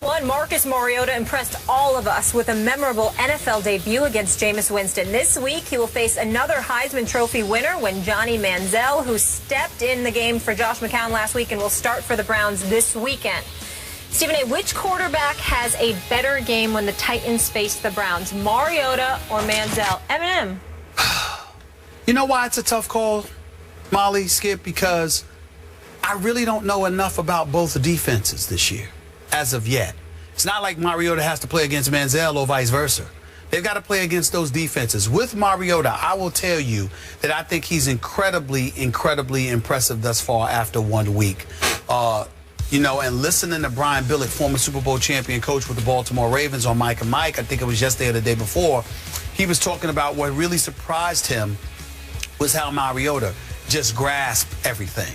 Marcus Mariota impressed all of us with a memorable NFL debut against Jameis Winston. This week, he will face another Heisman Trophy winner when Johnny Manziel, who stepped in the game for Josh McCown last week and will start for the Browns this weekend. Stephen A., which quarterback has a better game when the Titans face the Browns, Mariota or Manziel? Eminem. You know why it's a tough call, Molly, Skip? Because I really don't know enough about both the defenses this year, as of yet. It's not like Mariota has to play against Manziel or vice versa. They've got to play against those defenses. With Mariota, I will tell you that I think he's incredibly impressive thus far after 1 week. You know, and listening to Brian Billick, former Super Bowl champion coach with the Baltimore Ravens, on Mike and Mike, I think it was yesterday or the day before, he was talking about what really surprised him was how Mariota just grasped everything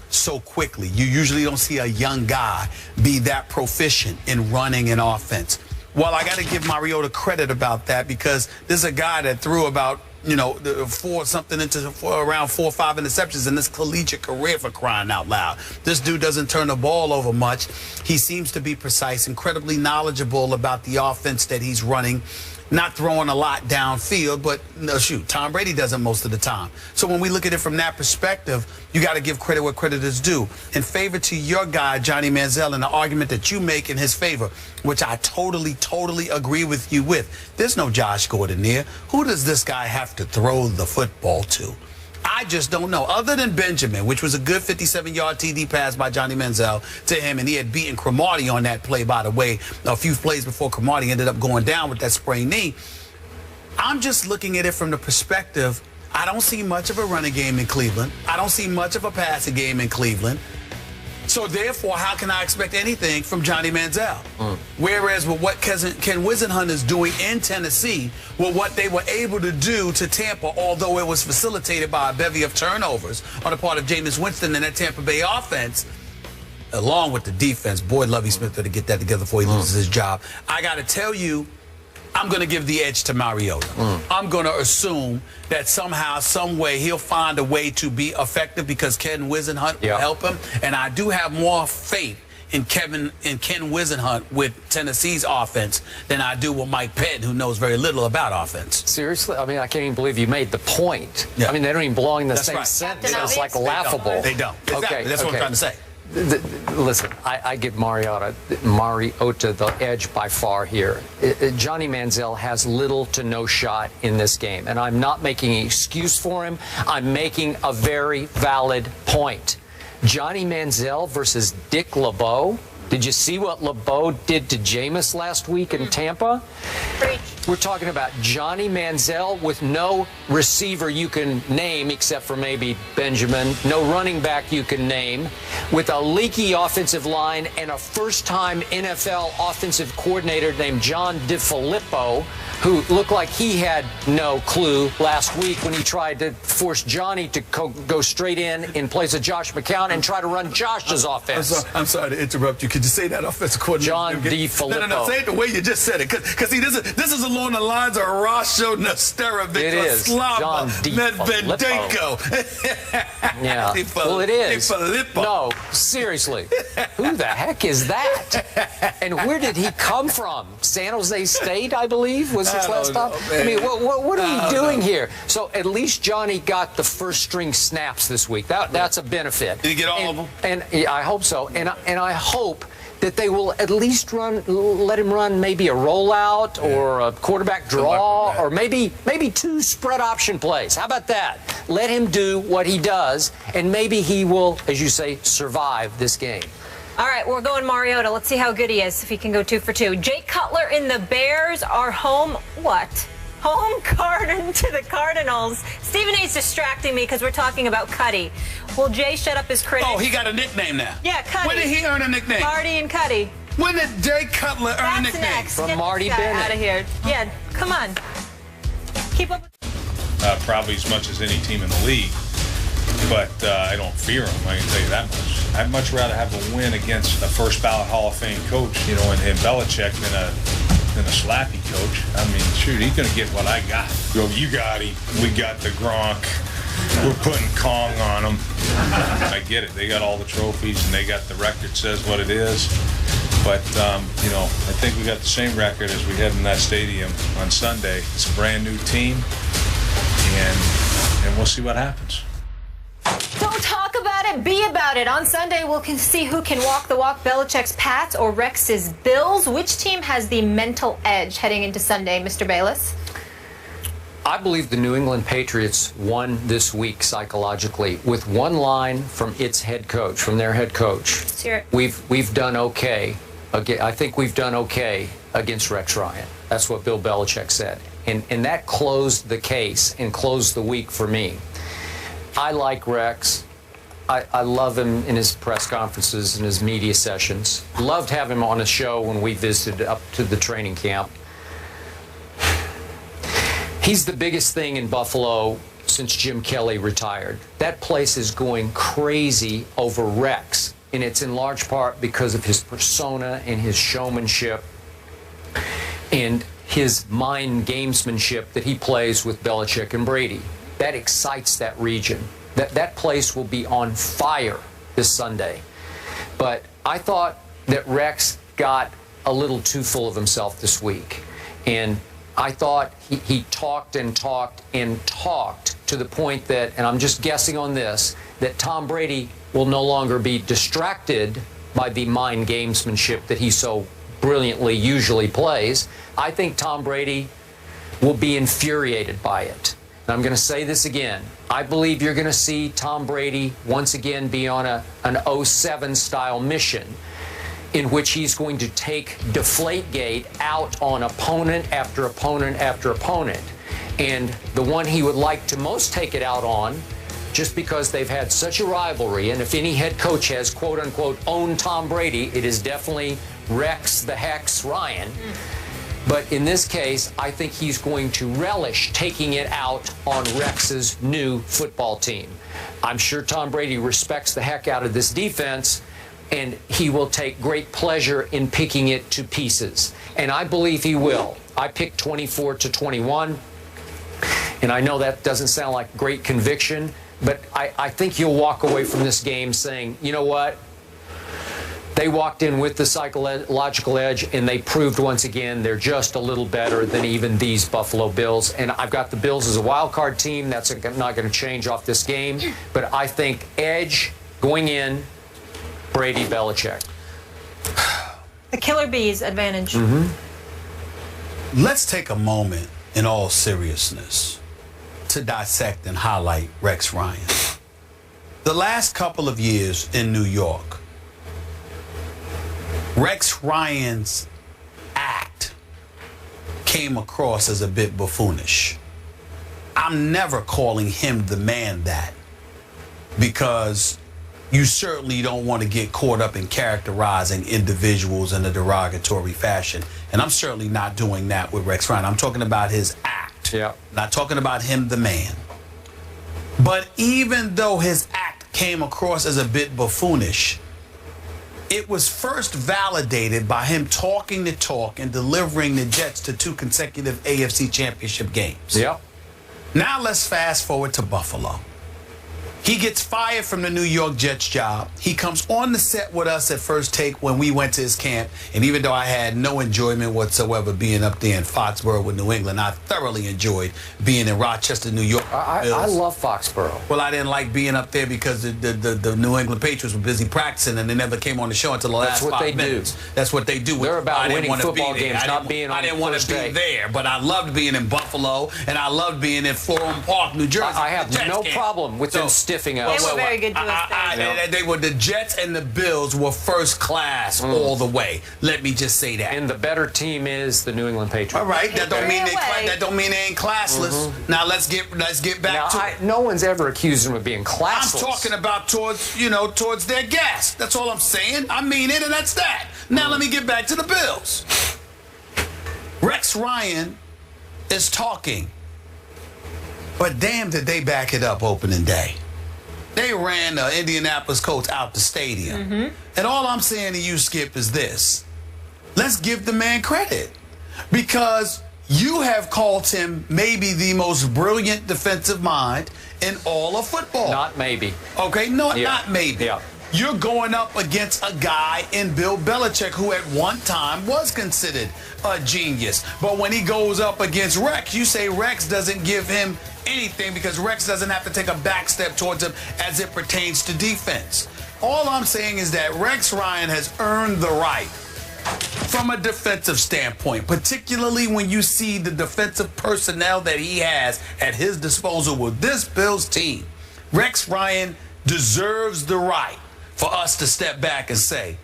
so quickly. You usually don't see a young guy be that proficient in running an offense. Well, I got to give Mariota credit about that, because this is a guy that threw about, you know, around 4 or 5 interceptions in this collegiate career, for crying out loud. This dude doesn't turn the ball over much. He seems to be precise, incredibly knowledgeable about the offense that he's running. Not throwing a lot downfield, but no, shoot, Tom Brady doesn't most of the time. So when we look at it from that perspective, you got to give credit where credit is due. In favor to your guy, Johnny Manziel, and the argument that you make in his favor, which I totally agree with you with. There's no Josh Gordon there. Who does this guy have to throw the football to? I just don't know. Other than Benjamin, which was a good 57-yard TD pass by Johnny Manziel to him, and he had beaten Cromartie on that play, by the way, a few plays before Cromartie ended up going down with that sprained knee. I'm just looking at it from the perspective, I don't see much of a running game in Cleveland. I don't see much of a passing game in Cleveland. So, therefore, how can I expect anything from Johnny Manziel? Whereas with what Ken Wisenhunt is doing in Tennessee, with what they were able to do to Tampa, although it was facilitated by a bevy of turnovers on the part of Jameis Winston and that Tampa Bay offense, along with the defense, boy, Lovie Smith better get that together before he loses his job. I got to tell you, I'm going to give the edge to Mariota. I'm going to assume that somehow, some way, he'll find a way to be effective, because Ken Wisenhunt will help him. And I do have more faith in Ken Wisenhunt with Tennessee's offense than I do with Mike Pettin, who knows very little about offense. Seriously? I mean, I can't even believe you made the point. I mean, they don't even belong in the same sentence. It's like laughable. They don't. Exactly. Okay. That's what I'm trying to say. Listen, I give Mariota the edge by far here. Johnny Manziel has little to no shot in this game, and I'm not making an excuse for him. I'm making a very valid point. Johnny Manziel versus Dick LeBeau. Did you see what LeBeau did to Jameis last week in Tampa? We're talking about Johnny Manziel with no receiver you can name except for maybe Benjamin, no running back you can name, with a leaky offensive line and a first-time NFL offensive coordinator named John DeFilippo, who looked like he had no clue last week when he tried to force Johnny to go straight in place of Josh McCown and try to run Josh's offense. I'm sorry to interrupt you. Could you say that offensive coordinator? John DeFilippo. No, say it the way you just said it. Because see, this is along the lines of Rasho Nesterovic, Slava Medvedenko. Yeah. Well, it is. No, seriously. Who the heck is that? And where did he come from? San Jose State, I believe, was his last stop? I mean, what are we doing here? So at least Johnny got the first-string snaps this week. That's a benefit. Did he get all of them? And yeah, I hope so. And I hope that they will at least let him run maybe a rollout or a quarterback draw, or maybe 2 spread option plays. How about that? Let him do what he does, and maybe he will, as you say, survive this game. All right, we're going Mariota. Let's see how good he is, if he can go 2 for 2. Jay Cutler in the Bears are home garden to the Cardinals. Stephen A's distracting me because we're talking about Cuddy. Will Jay shut up his critics? Oh, he got a nickname now. Yeah, Cuddy. When did he earn a nickname? Marty and Cuddy. When did Jay Cutler earn a nickname? Next. From Get Marty this guy Bennett. out of here. Yeah, come on. Keep up. Probably as much as any team in the league. But I don't fear him, I can tell you that much. I'd much rather have a win against a first-ballot Hall of Fame coach, you know, and Belichick than a slappy coach. I mean, shoot, he's going to get what I got. You got him. We got the Gronk. We're putting Kong on them. I get it. They got all the trophies, and they got the record says what it is. But, I think we got the same record as we had in that stadium on Sunday. It's a brand new team, and we'll see what happens. Don't talk about it, be about it. On Sunday, we'll see who can walk the walk, Belichick's Pats or Rex's Bills. Which team has the mental edge heading into Sunday, Mr. Bayless? I believe the New England Patriots won this week psychologically with one line from its head coach, from their head coach. Let's hear it. We've done okay. I think we've done okay against Rex Ryan. That's what Bill Belichick said. And that closed the case and closed the week for me. I like Rex. I love him in his press conferences and his media sessions. Loved having him on a show when we visited up to the training camp. He's the biggest thing in Buffalo since Jim Kelly retired. That place is going crazy over Rex, and it's in large part because of his persona and his showmanship and his mind gamesmanship that he plays with Belichick and Brady. That excites that region. That place will be on fire this Sunday. But I thought that Rex got a little too full of himself this week. And I thought he talked and talked and talked to the point that, and I'm just guessing on this, that Tom Brady will no longer be distracted by the mind gamesmanship that he so brilliantly usually plays. I think Tom Brady will be infuriated by it. And I'm going to say this again. I believe you're going to see Tom Brady once again be on an 07 style mission in which he's going to take Deflategate out on opponent after opponent after opponent. And the one he would like to most take it out on, just because they've had such a rivalry, and if any head coach has quote-unquote owned Tom Brady, it is definitely Rex the Hex Ryan. But in this case, I think he's going to relish taking it out on Rex's new football team. I'm sure Tom Brady respects the heck out of this defense, and he will take great pleasure in picking it to pieces. And I believe he will. I picked 24-21, and I know that doesn't sound like great conviction, but I think you'll walk away from this game saying, you know what? They walked in with the psychological edge, and they proved once again they're just a little better than even these Buffalo Bills. And I've got the Bills as a wild card team. That's not going to change off this game. But I think edge going in, Brady, Belichick. The Killer Bees advantage. Let's take a moment in all seriousness to dissect and highlight Rex Ryan. The last couple of years in New York, Rex Ryan's act came across as a bit buffoonish. I'm never calling him the man that, because you certainly don't want to get caught up in characterizing individuals in a derogatory fashion. And I'm certainly not doing that with Rex Ryan. I'm talking about his act. Yeah. Not talking about him, the man. But even though his act came across as a bit buffoonish, it was first validated by him talking the talk and delivering the Jets to 2 consecutive AFC Championship games. Yeah. Now let's fast forward to Buffalo. He gets fired from the New York Jets job. He comes on the set with us at First Take when we went to his camp. And even though I had no enjoyment whatsoever being up there in Foxborough with New England, I thoroughly enjoyed being in Rochester, New York. I love Foxborough. Well, I didn't like being up there because the New England Patriots were busy practicing and they never came on the show until the last 5 minutes. That's what they do. They're about winning football games, not being on the first day. I didn't want to be there, but I loved being in Buffalo and I loved being in Florham Park, New Jersey. I have no problem with them stiffing us. They were very good to us. They were, the Jets and the Bills were first class all the way. Let me just say that. And the better team is the New England Patriots. All right, that don't mean they ain't classless. Now let's get back to it. No one's ever accused them of being classless. I'm talking about towards their guests. That's all I'm saying. I mean it, and that's that. Now let me get back to the Bills. Rex Ryan is talking, but damn did they back it up opening day. They ran the Indianapolis Colts out the stadium. And all I'm saying to you, Skip, is this. Let's give the man credit, because you have called him maybe the most brilliant defensive mind in all of football. Not maybe. Okay, not maybe. Yeah. you're going up against a guy in Bill Belichick who at one time was considered a genius. But when he goes up against Rex, you say Rex doesn't give him anything because Rex doesn't have to take a back step towards him as it pertains to defense. All I'm saying is that Rex Ryan has earned the right from a defensive standpoint, particularly when you see the defensive personnel that he has at his disposal with this Bills team. Rex Ryan deserves the right for us to step back and say,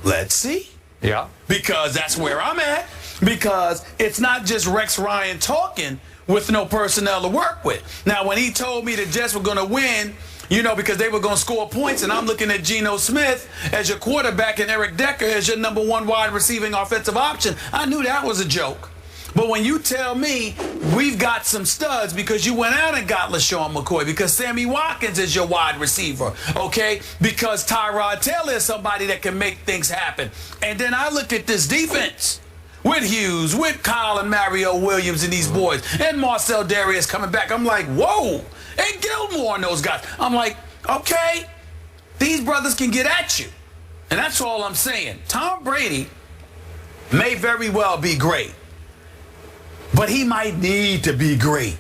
let's see. Yeah. Because that's where I'm at. Because it's not just Rex Ryan talking with no personnel to work with. Now, when he told me the Jets were going to win, you know, because they were going to score points, and I'm looking at Geno Smith as your quarterback and Eric Decker as your number one wide receiving offensive option, I knew that was a joke. But when you tell me we've got some studs because you went out and got LaShawn McCoy, because Sammy Watkins is your wide receiver, okay, because Tyrod Taylor is somebody that can make things happen. And then I look at this defense with Hughes, with Kyle and Mario Williams and these boys, and Marcel Darius coming back. I'm like, whoa. And Gilmore and those guys. I'm like, okay, these brothers can get at you. And that's all I'm saying. Tom Brady may very well be great, but he might need to be great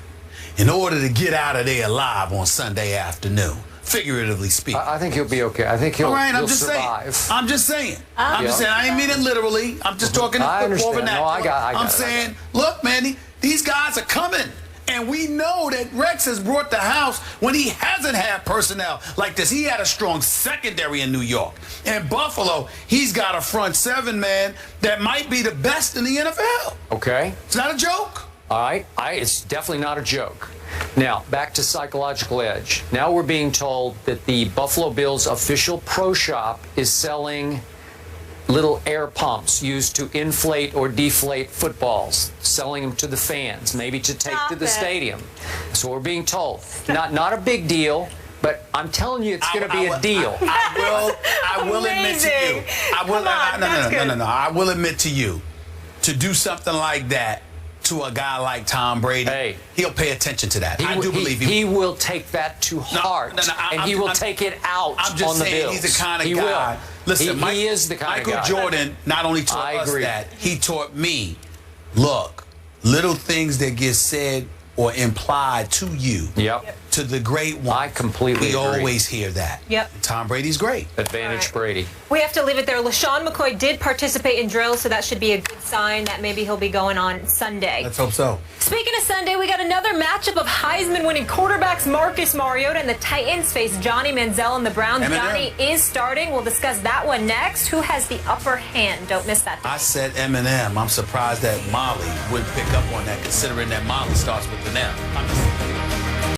in order to get out of there alive on Sunday afternoon, figuratively speaking. I think he'll be okay. I think he'll, all right, he'll survive. I'm just saying. I'm just saying. I ain't mean it literally. I'm just talking in football vernacular. No, I got I'm saying, look, man, these guys are coming. And we know that Rex has brought the house when he hasn't had personnel like this. He had a strong secondary in New York. In Buffalo, he's got a front seven, man, that might be the best in the NFL. Okay. It's not a joke. All right. It's definitely not a joke. Now, back to psychological edge. Now we're being told that the Buffalo Bills official pro shop is selling little air pumps used to inflate or deflate footballs, selling them to the fans, maybe to take to the stadium. So we're being told. Not a big deal, but I'm telling you it's going to be a deal. I will admit to you. I will admit to you, to do something like that to a guy like Tom Brady, he'll pay attention to that. I do believe he will take that to heart, and he will take it out I'm just on the saying, Bills. He's the kind of he guy. Will. Listen, he is the kind of guy. Michael Jordan not only taught us that, he taught me, look, little things that get said or implied to you, to the great one. I completely agree. We always hear that. Yep. Tom Brady's great. Advantage Brady. We have to leave it there. LaShawn McCoy did participate in drills, so that should be a good sign that maybe he'll be going on Sunday. Let's hope so. Speaking of Sunday, we got another matchup of Heisman-winning quarterbacks Marcus Mariota and the Titans face Johnny Manziel and the Browns. Johnny is starting. We'll discuss that one next. Who has the upper hand? Don't miss that. I said Eminem. I'm surprised that Molly wouldn't pick up on that, considering that Molly starts with an M.